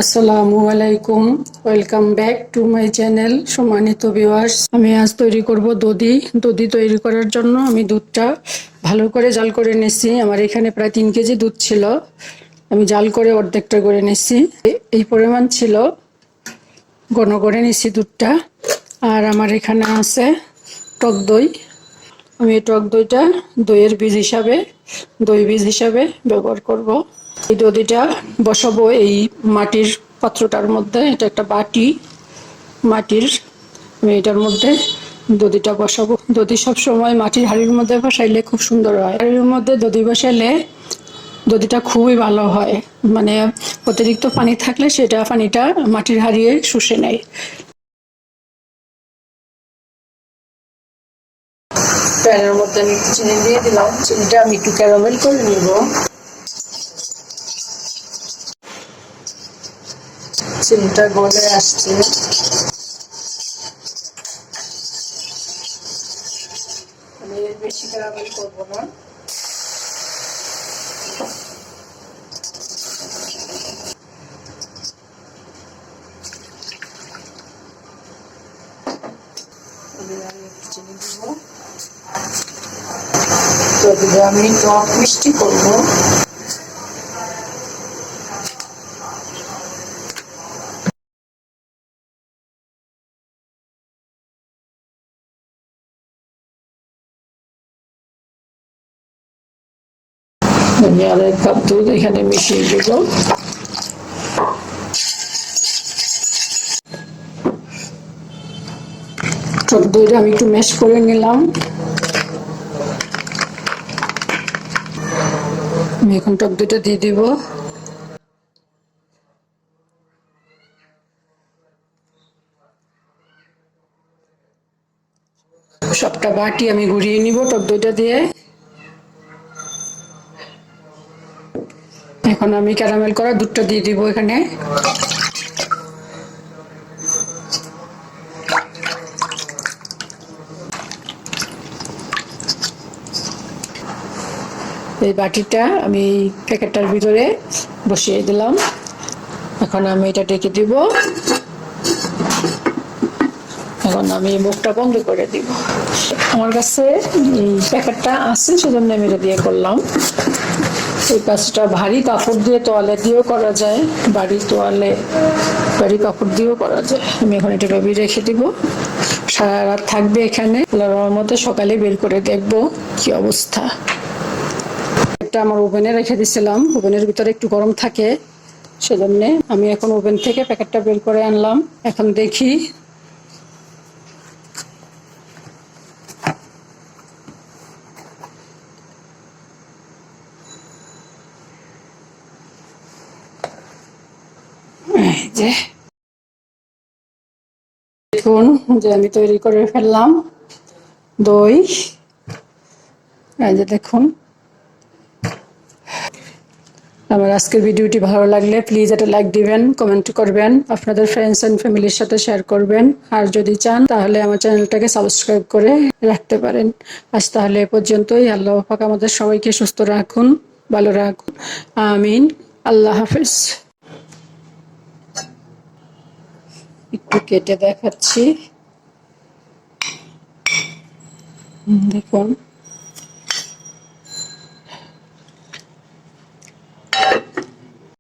আসসালামু আলাইকুম। Welcome back to my channel. সম্মানিত ভিউয়ার্স, আমি আজ তৈরি করব দধি। দধি তৈরি করার জন্য আমি দুধটা ভালো করে জাল করে নিয়েছি। আমার এখানে প্রায় 3 কেজি দুধ ছিল, আমি জাল করে অর্ধেকটা করে নিয়েছি। এই পরিমাণ ছিল, ঘন করে নিয়েছি দুধটা। আর আমার এখানে আছে টক দই। আমি এই টক দইটা দই বীজ হিসাবে ব্যবহার করব। এই দধিটা বসাবো এই মাটির পাত্রটার মধ্যে। এটা একটা বাটি মাটির, আমি এটার মধ্যে দধিটা বসাবো। দধি সবসময় মাটির হাঁড়ির মধ্যে বসাইলে খুব সুন্দর হয়। হাঁড়ির মধ্যে দধি বসাইলে দধিটা খুবই ভালো হয়, মানে অতিরিক্ত পানি থাকলে সেটা পানিটা মাটির হাঁড়িয়ে শুষে নেয়। প্যানের মধ্যে আমি চিনি দিয়ে দিলাম, চিনিটা আমি একটু ক্যারামেল করে নিব। চিনিটা গলে আসছে, আমি এর বেশি ক্যারামেল করবো না। চিনি দিব, তো দিলে আমি টক মিষ্টি করবো। আমি আর 1 কাপ দুধ এখানে মিশিয়ে দেব। টক দইটা আমি একটু ম্যাশ করে নিলাম। আমি এখন টক দইটা দিয়ে দিব। সবটা বাটি আমি ঘুরিয়ে নিব টক দইটা দিয়ে। এখন আমি ক্যারামেল করা দুধটা দিয়ে দিব এখানে। এই বাটিটা আমি প্যাকেটটার ভিতরে বসিয়ে দিলাম। এখন আমি এটা ঢেকে দিব। এখন আমি মুখটা বন্ধ করে দিব। আমার কাছে এই প্যাকেটটা আছে, সেজন্য আমি এটা দিয়ে করলাম। এই কাজটা ভারী কাপড় দিয়ে, তোয়ালে দিয়েও করা যায়, ভারী কাপড় দিয়েও করা যায়। আমি এখন এটা রবি রেখে দিব, সারা রাত থাকবে এখানে। আল্লাহর মতে সকালে বের করে দেখবো কি অবস্থা। এটা আমার ওভেনে রেখে দিছিলাম, ওভেনের ভিতরে একটু গরম থাকে, সেজন্য আমি এখন ওভেন থেকে প্যাকেটটা বের করে আনলাম। এখন দেখি। যে দেখুন যে আমি তৈরি করে ফেললাম দই। এই যে দেখুন। আমার আজকের ভিডিওটি ভালো লাগলে প্লিজ একটা লাইক দিবেন, কমেন্ট করবেন, আপনাদের ফ্রেন্ডস এন্ড ফ্যামিলির সাথে শেয়ার করবেন। আর যদি চান তাহলে আমার চ্যানেলটাকে সাবস্ক্রাইব করে রাখতে পারেন। আজ তাহলে এ পর্যন্তই। আল্লাহ পাক আমাদের সবাইকে সুস্থ রাখুন, ভালো রাখুন, আমিন। আল্লাহ হাফেজ। একটু কেটে দেখাচ্ছি, দেখুন।